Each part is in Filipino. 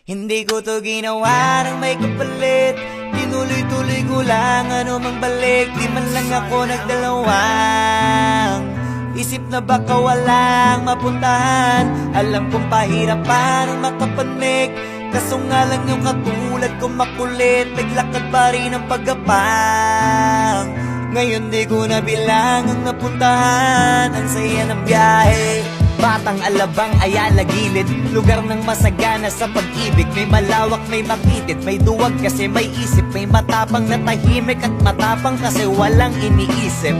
Hindi ko to ginawa ng may kapalit. Tinuloy-tuloy ko lang ano mang balik. Di man lang ako nagdalawang isip na baka walang mapuntahan. Alam kong pahirapan ang makapanik. Kaso nga lang yung katulad ko makulit. Naglakad pa rin ang pagkapang. Ngayon di ko na bilang ang napuntahan. Ang saya ng biyahe. Batang Alabang, Ayala, Gilid. Lugar ng masagana sa pag-ibig. May malawak, may makitid. May duwag kasi may isip. May matapang na tahimik at matapang kasi walang iniisip.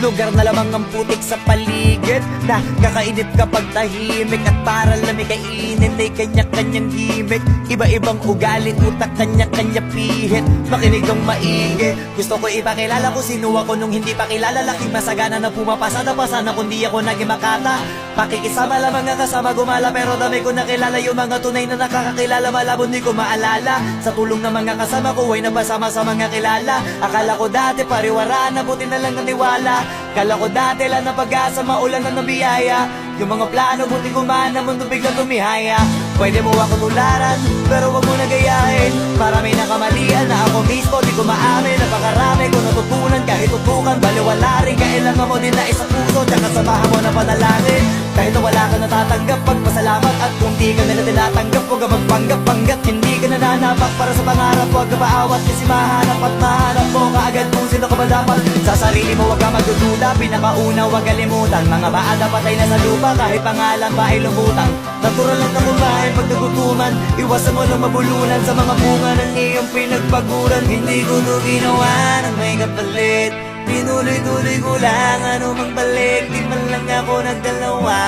Lugar na lamang ang putik sa paligid. Na kakainit kapag tahimik. At para lamig kainin ay kanya-kanyang gimmick. Iba-ibang ugali, utak, kanya-kanya pihit. Makinig ang maigi. Gusto ko ipakilala ko sino ako nung hindi pa kilala. Laking masagana na pumapasada pa sana kundi ako naging makata. Pakikisama lamang ang kasama gumala. Pero dami ko nakilala yung mga tunay na nakakakilala. Malabon di ko maalala. Sa tulong ng mga kasama ko ay nabasama sa mga kilala. Akala ko dati pariwara na buti na lang naniwala. Kala ko dati lang na pag-asa maulan na nabiyaya. Yung mga plano buti gumana mundo biglang tumihaya. Pwede mo ako tularan pero wag mo nagayahin. Marami na kamalian na ako mismo di ko maamin. Napakarami ko natutunan kahit tutukan. Baliwala rin kailangan mo din na isa puso. Tsaka samahan mo na panalangin. Kahit na wala ka natatanggap pagpasalamat. At kung di ka nila tinatanggap huwag ka magpanggap-panggap. Hindi ka nananapak para sa pangarap. Huwag ka paawat kasi mahanap at mahanap mo kaagad kung sino ka ba dapat. Sa sarili mo huwag ka magdududa. Pinakauna huwag kalimutan. Mga baada patay na sa lupa kahit pangalan ba ay lumutang. Natural lang na kumain pag nagutuman. Iwasan mo lang mabulunan sa mga bunga ng iyong pinagpaguran. Hindi ko to ginawa ng may kapalit. Tinuloy-tuloy ko lang ano mang balik. Di man lang ako nagdalawa.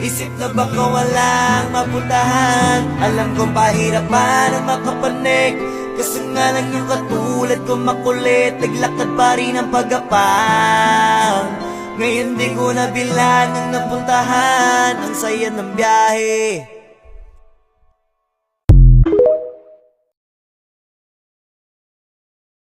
Isip na baka walang mapuntahan. Alam kong pahirapan ang makapanik. Kasi nga lang yung katulad ko makulit. Naglakad pa rin ang pagkapang. Ngayon di ko na bilang ang napuntahan. Ang saya ng biyahe.